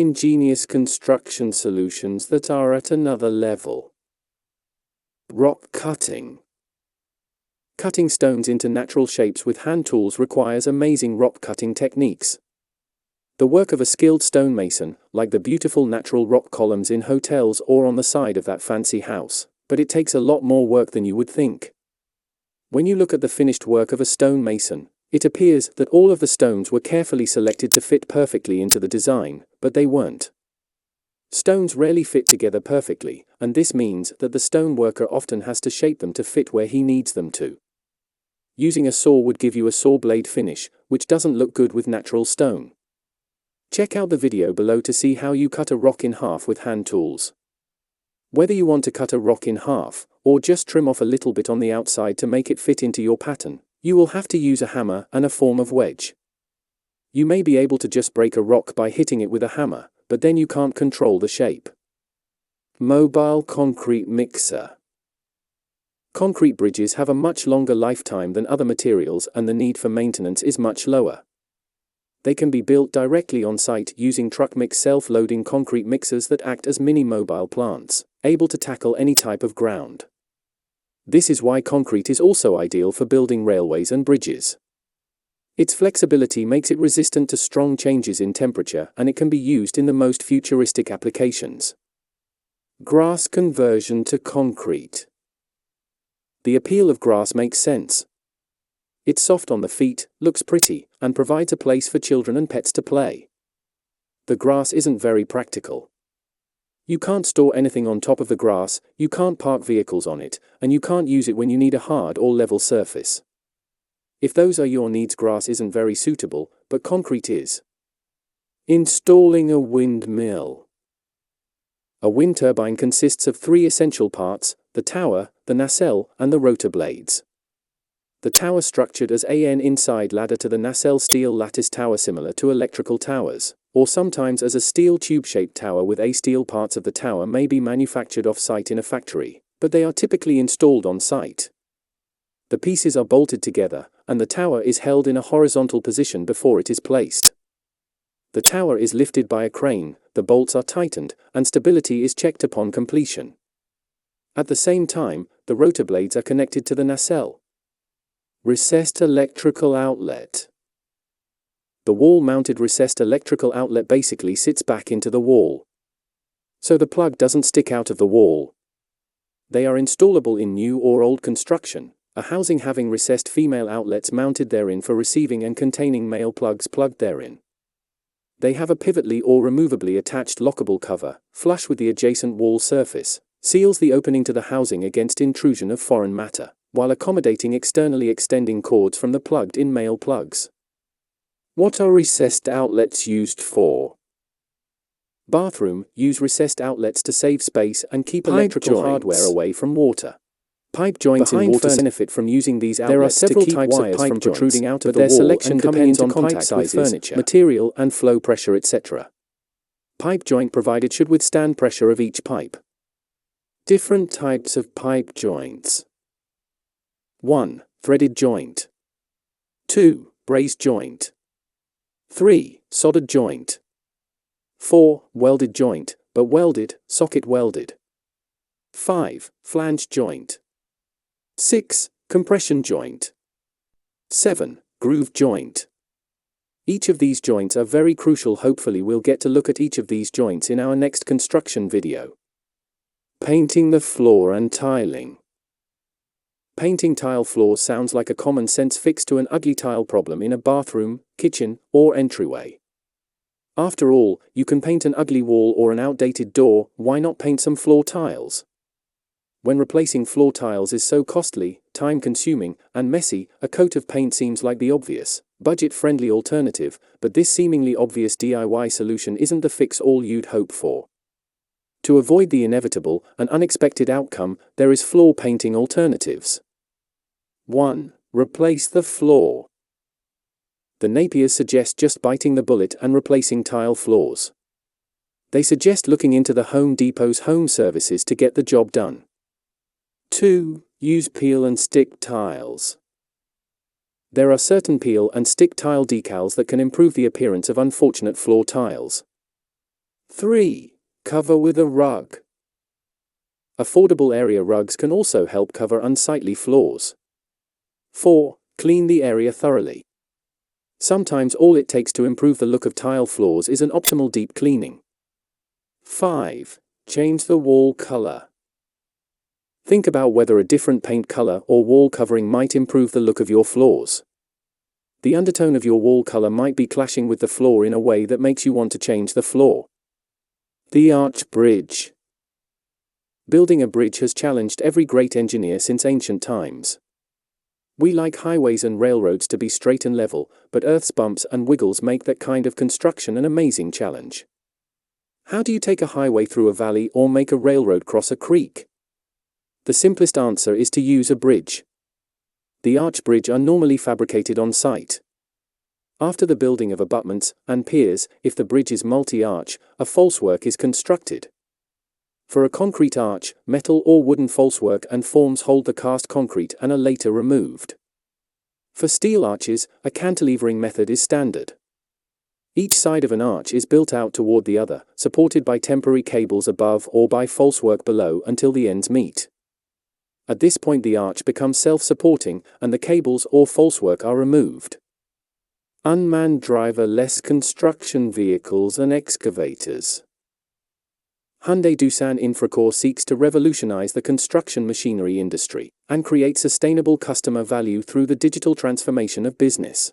ingenious construction solutions that are at another level. Rock cutting. Cutting stones into natural shapes with hand tools requires amazing rock cutting techniques. The work of a skilled stonemason, like the beautiful natural rock columns in hotels or on the side of that fancy house, but it takes a lot more work than you would think. When you look at the finished work of a stonemason, it appears that all of the stones were carefully selected to fit perfectly into the design, but they weren't. Stones rarely fit together perfectly, and this means that the stone worker often has to shape them to fit where he needs them to. Using a saw would give you a saw blade finish, which doesn't look good with natural stone. Check out the video below to see how you cut a rock in half with hand tools. Whether you want to cut a rock in half, or just trim off a little bit on the outside to make it fit into your pattern, you will have to use a hammer and a form of wedge. You may be able to just break a rock by hitting it with a hammer, but then you can't control the shape. Mobile concrete mixer. Concrete bridges have a much longer lifetime than other materials and the need for maintenance is much lower. They can be built directly on site using truck mix self-loading concrete mixers that act as mini mobile plants, able to tackle any type of ground. This is why concrete is also ideal for building railways and bridges. Its flexibility makes it resistant to strong changes in temperature and it can be used in the most futuristic applications. Grass conversion to concrete. The appeal of grass makes sense. It's soft on the feet, looks pretty, and provides a place for children and pets to play. The grass isn't very practical. You can't store anything on top of the grass, you can't park vehicles on it, and you can't use it when you need a hard or level surface. If those are your needs, grass isn't very suitable, but concrete is. Installing a windmill. A wind turbine consists of three essential parts: the tower, the nacelle, and the rotor blades. The tower structured as an inside ladder to the nacelle steel lattice tower similar to electrical towers, or sometimes as a steel tube-shaped tower with steel parts of the tower may be manufactured off-site in a factory, but they are typically installed on-site. The pieces are bolted together, and the tower is held in a horizontal position before it is placed. The tower is lifted by a crane, the bolts are tightened, and stability is checked upon completion. At the same time, the rotor blades are connected to the nacelle. Recessed electrical outlet. The wall-mounted recessed electrical outlet basically sits back into the wall, so the plug doesn't stick out of the wall. They are installable in new or old construction, a housing having recessed female outlets mounted therein for receiving and containing male plugs plugged therein. They have a pivotally or removably attached lockable cover, flush with the adjacent wall surface, seals the opening to the housing against intrusion of foreign matter, while accommodating externally extending cords from the plugged-in male plugs. What are recessed outlets used for? Bathroom: use recessed outlets to save space and keep electrical hardware away from water. Pipe joints in water benefit from using these outlets. There are several types of pipe from protruding out of the wall, their selection depends on pipe sizes, furniture, material and flow pressure, etc. Pipe joint provided should withstand pressure of each pipe. Different types of pipe joints. 1. Threaded joint. 2. Brazed joint. 3. Soldered joint. 4. Welded joint, but welded, socket welded. 5. Flanged joint. 6. Compression joint. 7. Groove joint. Each of these joints are very crucial. Hopefully we'll get to look at each of these joints in our next construction video. Painting the floor and tiling. Painting tile floors sounds like a common sense fix to an ugly tile problem in a bathroom, kitchen, or entryway. After all, you can paint an ugly wall or an outdated door, why not paint some floor tiles? When replacing floor tiles is so costly, time-consuming, and messy, a coat of paint seems like the obvious, budget-friendly alternative, but this seemingly obvious DIY solution isn't the fix-all you'd hope for. To avoid the inevitable and unexpected outcome, there is floor painting alternatives. 1. Replace the floor. The Napiers suggest just biting the bullet and replacing tile floors. They suggest looking into the Home Depot's home services to get the job done. 2. Use peel and stick tiles. There are certain peel and stick tile decals that can improve the appearance of unfortunate floor tiles. 3. Cover with a rug. Affordable area rugs can also help cover unsightly floors. 4. Clean the area thoroughly. Sometimes all it takes to improve the look of tile floors is an optimal deep cleaning. 5. Change the wall color. Think about whether a different paint color or wall covering might improve the look of your floors. The undertone of your wall color might be clashing with the floor in a way that makes you want to change the floor. The arch bridge. Building a bridge has challenged every great engineer since ancient times. We like highways and railroads to be straight and level, but Earth's bumps and wiggles make that kind of construction an amazing challenge. How do you take a highway through a valley or make a railroad cross a creek? The simplest answer is to use a bridge. The arch bridge are normally fabricated on site. After the building of abutments and piers, if the bridge is multi-arch, a falsework is constructed. For a concrete arch, metal or wooden falsework and forms hold the cast concrete and are later removed. For steel arches, a cantilevering method is standard. Each side of an arch is built out toward the other, supported by temporary cables above or by falsework below until the ends meet. At this point the arch becomes self-supporting and the cables or falsework are removed. Unmanned driverless construction vehicles and excavators. Hyundai Doosan Infracore seeks to revolutionize the construction machinery industry and create sustainable customer value through the digital transformation of business.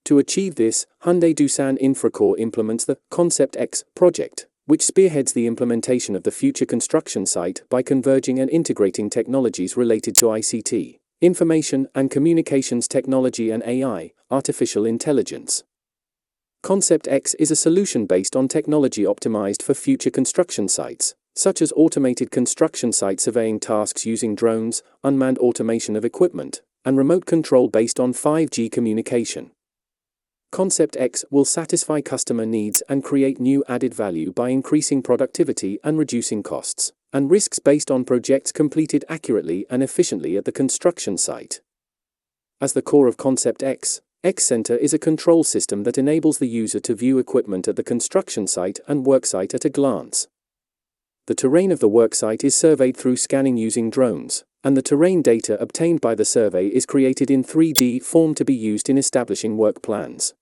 To achieve this, Hyundai Doosan Infracore implements the Concept X project, which spearheads the implementation of the future construction site by converging and integrating technologies related to ICT, information and communications technology and AI, artificial intelligence. Concept X is a solution based on technology optimized for future construction sites, such as automated construction site surveying tasks using drones, unmanned automation of equipment, and remote control based on 5G communication. Concept X will satisfy customer needs and create new added value by increasing productivity and reducing costs and risks based on projects completed accurately and efficiently at the construction site. As the core of Concept X, X-Center is a control system that enables the user to view equipment at the construction site and worksite at a glance. The terrain of the worksite is surveyed through scanning using drones, and the terrain data obtained by the survey is created in 3D form to be used in establishing work plans.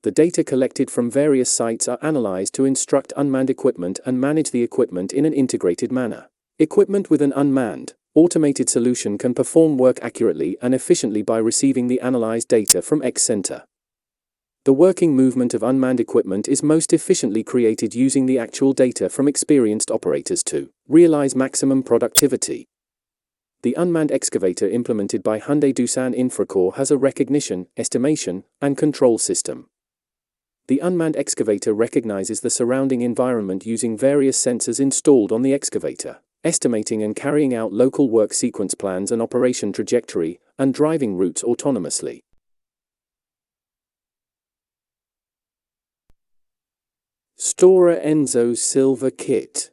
The data collected from various sites are analyzed to instruct unmanned equipment and manage the equipment in an integrated manner. Equipment with an unmanned, automated solution can perform work accurately and efficiently by receiving the analyzed data from X-Center. The working movement of unmanned equipment is most efficiently created using the actual data from experienced operators to realize maximum productivity. The unmanned excavator implemented by Hyundai Doosan Infracore has a recognition, estimation, and control system. The unmanned excavator recognizes the surrounding environment using various sensors installed on the excavator, estimating and carrying out local work sequence plans and operation trajectory, and driving routes autonomously. Stora Enso's Silver Kit.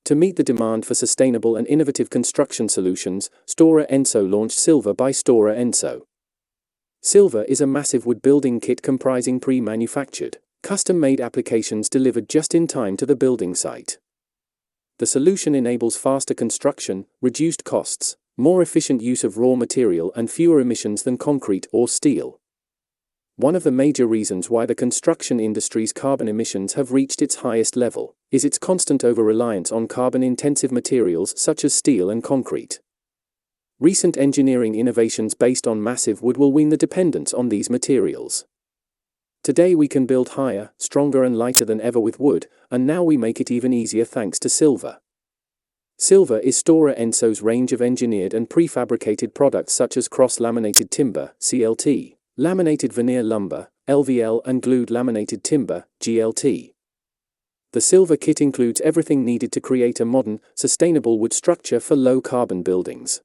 To meet the demand for sustainable and innovative construction solutions, Stora Enso launched Silver by Stora Enso. Silver is a massive wood building kit comprising pre-manufactured, custom-made applications delivered just in time to the building site. The solution enables faster construction, reduced costs, more efficient use of raw material and fewer emissions than concrete or steel. One of the major reasons why the construction industry's carbon emissions have reached its highest level is its constant over-reliance on carbon-intensive materials such as steel and concrete. Recent engineering innovations based on massive wood will wean the dependence on these materials. Today we can build higher, stronger and lighter than ever with wood, and now we make it even easier thanks to silver. Silver is Stora Enso's range of engineered and prefabricated products such as cross-laminated timber, CLT, laminated veneer lumber, LVL and glued laminated timber, GLT. The Silver Kit includes everything needed to create a modern, sustainable wood structure for low-carbon buildings.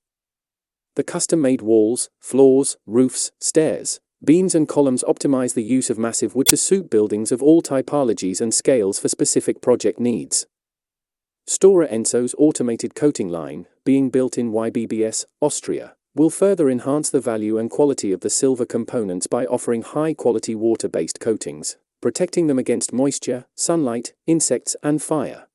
The custom-made walls, floors, roofs, stairs, beams and columns optimize the use of massive wood to suit buildings of all typologies and scales for specific project needs. Stora Enso's automated coating line, being built in YBBS, Austria, will further enhance the value and quality of the silver components by offering high-quality water-based coatings, protecting them against moisture, sunlight, insects, and fire.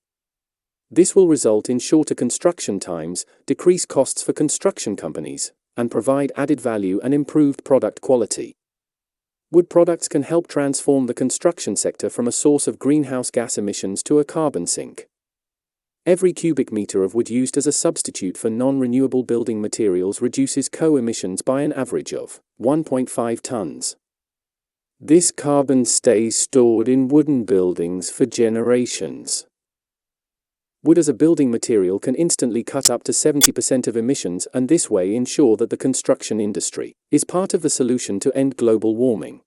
This will result in shorter construction times, decrease costs for construction companies, and provide added value and improved product quality. Wood products can help transform the construction sector from a source of greenhouse gas emissions to a carbon sink. Every cubic meter of wood used as a substitute for non-renewable building materials reduces co-emissions by an average of 1.5 tons. This carbon stays stored in wooden buildings for generations. Wood as a building material can instantly cut up to 70% of emissions and this way ensure that the construction industry is part of the solution to end global warming.